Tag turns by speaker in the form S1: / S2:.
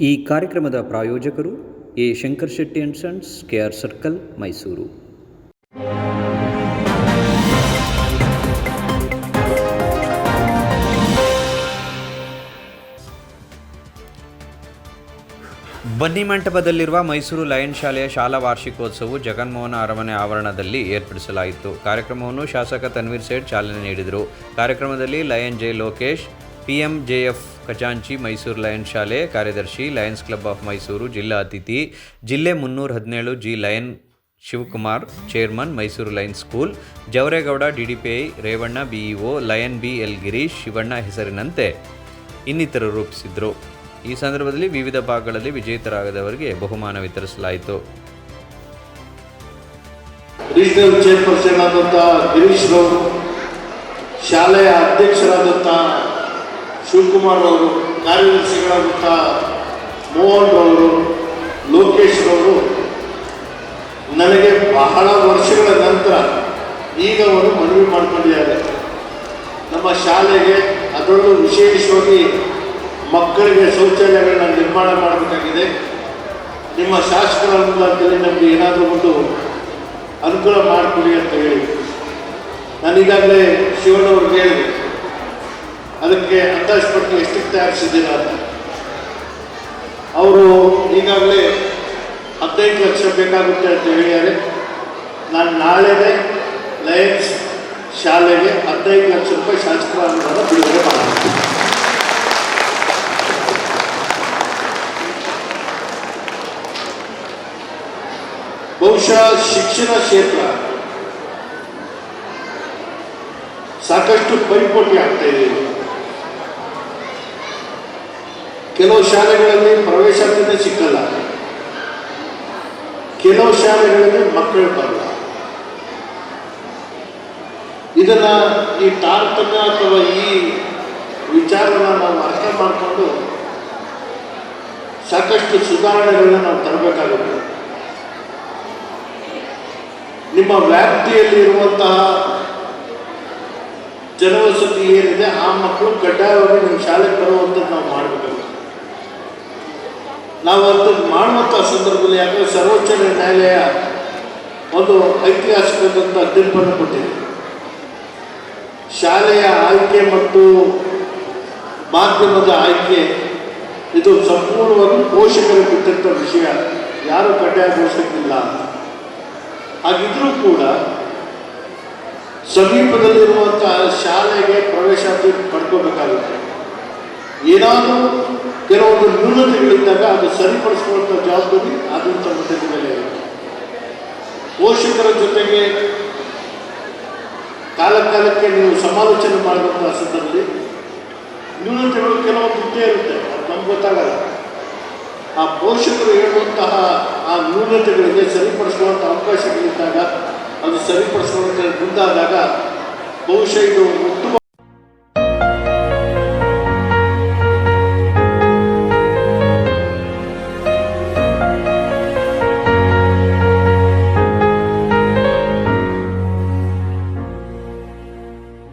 S1: ಈ ಕಾರ್ಯಕ್ರಮದ ಪ್ರಾಯೋಜಕರು A Shankar Shetty and sons, KR circle, Mysuru. ಬನ್ನಿ ಮಂಟಪದಲ್ಲಿರುವ ಮೈಸೂರು ಲಯನ್ ಶಾಲೆಯ ಶಾಲಾ ವಾರ್ಷಿಕೋತ್ಸವವು ಜಗನ್ಮೋಹನ ಅರಮನೆ ಆವರಣದಲ್ಲಿ ಏರ್ಪಡಿಸಲಾಯಿತು. ಕಾರ್ಯಕ್ರಮವನ್ನು ಶಾಸಕ ತನ್ವೀರ್ ಸೇಠ್ ಚಾಲನೆ ನೀಡಿದರು. ಕಾರ್ಯಕ್ರಮದಲ್ಲಿ ಲಯನ್ ಜೆ ಲೋಕೇಶ್, PMJF ಖಜಾಂಚಿ, ಮೈಸೂರು ಲಯನ್ ಶಾಲೆ ಕಾರ್ಯದರ್ಶಿ, ಲಯನ್ಸ್ ಕ್ಲಬ್ ಆಫ್ ಮೈಸೂರು ಜಿಲ್ಲಾ ಅತಿಥಿ, ಜಿಲ್ಲೆ 317 G lion Shivakumar, chairman, Mysuru lion school, Javaregowda DDPI, Revanna BEO, lion BL Girish, Shivanna ಹೆಸರಿನಂತೆ ಇನ್ನಿತರರು ರೂಪಿಸಿದರು. ಈ ಸಂದರ್ಭದಲ್ಲಿ ವಿವಿಧ ಭಾಗಗಳಲ್ಲಿ ವಿಜೇತರಾಗದವರಿಗೆ ಬಹುಮಾನ ವಿತರಿಸಲಾಯಿತು.
S2: ರೀಜನಲ್ ಚೇರ್ಪರ್ಸನ್ ಆದಂಥ ಗಿರೀಶ್ ರವರು, ಶಾಲೆಯ ಅಧ್ಯಕ್ಷರಾದಂಥ ಶಿವಕುಮಾರ್ ಅವರು, ಕಾರ್ಯದರ್ಶಿಗಳಾದಂಥ ಮೋಹನ್ ರವರು, ಲೋಕೇಶ್ ರವರು ನನಗೆ ಬಹಳ ವರ್ಷಗಳ ನಂತರ ಈಗ ಅವರು ಮನವಿ ಮಾಡಿಕೊಂಡಿದ್ದಾರೆ. ನಮ್ಮ ಶಾಲೆಗೆ, ಅದರಲ್ಲೂ ವಿಶೇಷವಾಗಿ ಮಕ್ಕಳಿಗೆ ಶೌಚಾಲಯಗಳನ್ನ ನಿರ್ಮಾಣ ಮಾಡಬೇಕಾಗಿದೆ. ನಿಮ್ಮ ಶಾಸಕರ ಅನುದಾನದಲ್ಲಿ ನಮಗೆ ಏನಾದರೂ ಒಂದು ಅನುಕೂಲ ಮಾಡಿಕೊಡಿ ಅಂತ ಹೇಳಿ ನಾನು ಈಗಾಗಲೇ ಶಿವಣ್ಣವ್ರಿಗೆ ಹೇಳಿದೆ. ಅದಕ್ಕೆ ಅಂದಾಜು ಪಟ್ಟಿ ಎಷ್ಟಕ್ಕೆ ತಯಾರಿಸಿದ್ದೀರ ಅಂತ. ಅವರು ಈಗಾಗಲೇ 15 ಲಕ್ಷ ಬೇಕಾಗುತ್ತೆ ಅಂತ ಹೇಳಿದ್ದಾರೆ. ನಾನು ನಾಳೆನೇ ಲಯನ್ಸ್ ಶಾಲೆಗೆ 15 ಲಕ್ಷ ರೂಪಾಯಿ ಶಾಸಕರ ಅನುದಾನ ಬಿಡುಗಡೆ ಮಾಡ್ತೀನಿ. ಬಹುಶಃ ಶಿಕ್ಷಣ ಕ್ಷೇತ್ರ ಸಾಕಷ್ಟು ಪೈಪೋಟಿ ಆಗ್ತಾ ಇದೆ. ಕೆಲವು ಶಾಲೆಗಳಲ್ಲಿ ಪ್ರವೇಶಾತಿನೇ ಸಿಕ್ಕಲ್ಲ, ಕೆಲವು ಶಾಲೆಗಳಲ್ಲಿ ಮಕ್ಕಳು ಬರಲ್ಲ. ಇದನ್ನ ಈ ತಾರತಮ್ಯ ಅಥವಾ ಈ ವಿಚಾರನ ನಾವು ಅರ್ಥ ಮಾಡಿಕೊಂಡು ಸಾಕಷ್ಟು ಸುಧಾರಣೆಗಳನ್ನ ನಾವು ತರಬೇಕಾಗುತ್ತೆ. ನಿಮ್ಮ ವ್ಯಾಪ್ತಿಯಲ್ಲಿ ಇರುವಂತಹ ಜನವಸತಿ ಏನಿದೆ ಆ ಮಕ್ಕಳು ಕಡ್ಡಾಯವಾಗಿ ನಿಮ್ಮ ಶಾಲೆಗೆ ಬರುವಂಥದ್ದು ನಾವು ಮಾಡಬೇಕಾಗುತ್ತೆ. ನಾವು ಅಂಥದ್ದು ಮಾಡುವಂಥ ಸಂದರ್ಭದಲ್ಲಿ, ಯಾಕಂದರೆ ಸರ್ವೋಚ್ಚ ನ್ಯಾಯಾಲಯ ಒಂದು ಐತಿಹಾಸಿಕವಾದಂಥ ತೀರ್ಪನ್ನು ಕೊಟ್ಟಿದೆ. ಶಾಲೆಯ ಆಯ್ಕೆ ಮತ್ತು ಮಾಧ್ಯಮದ ಆಯ್ಕೆ ಇದು ಸಂಪೂರ್ಣವಾಗಿ ಪೋಷಕರು ಬಿಟ್ಟಂಥ ವಿಷಯ, ಯಾರು ಕಡ್ಡಾಯಗೊಳಿಸೋಕ್ಕಿಲ್ಲ. ಹಾಗಿದ್ರೂ ಕೂಡ ಸಮೀಪದಲ್ಲಿರುವಂಥ ಶಾಲೆಗೆ ಪ್ರವೇಶಾತಿ ಪಡ್ಕೋಬೇಕಾಗುತ್ತೆ. ಏನಾದರೂ ಕೆಲವೊಂದು ನ್ಯೂನತೆಗಳಿದ್ದಾಗ ಅದು ಸರಿಪಡಿಸುವಂಥ ಜವಾಬ್ದಾರಿ ಆದಂಥ ಮಟ್ಟದ ಮೇಲೆ ಇರುತ್ತೆ. ಪೋಷಕರ ಜೊತೆಗೆ ಕಾಲಕ್ಕೆ ನೀವು ಸಮಾಲೋಚನೆ ಮಾಡುವಂಥ ಸಂದರ್ಭದಲ್ಲಿ ನ್ಯೂನತೆಗಳು ಕೆಲವೊಂದು ಇದ್ದೇ ಇರುತ್ತೆ, ಅದು ನಮ್ಗೆ ಗೊತ್ತಾಗಲ್ಲ. ಆ ಪೋಷಕರು ಹೇಳುವಂತಹ ಆ ನ್ಯೂನತೆಗಳಿಗೆ ಸರಿಪಡಿಸುವಂಥ ಅವಕಾಶಗಳಿದ್ದಾಗ, ಅದು ಸರಿಪಡಿಸುವಂಥ ಮುಂದಾದಾಗ ಬಹುಶಃ ಇದು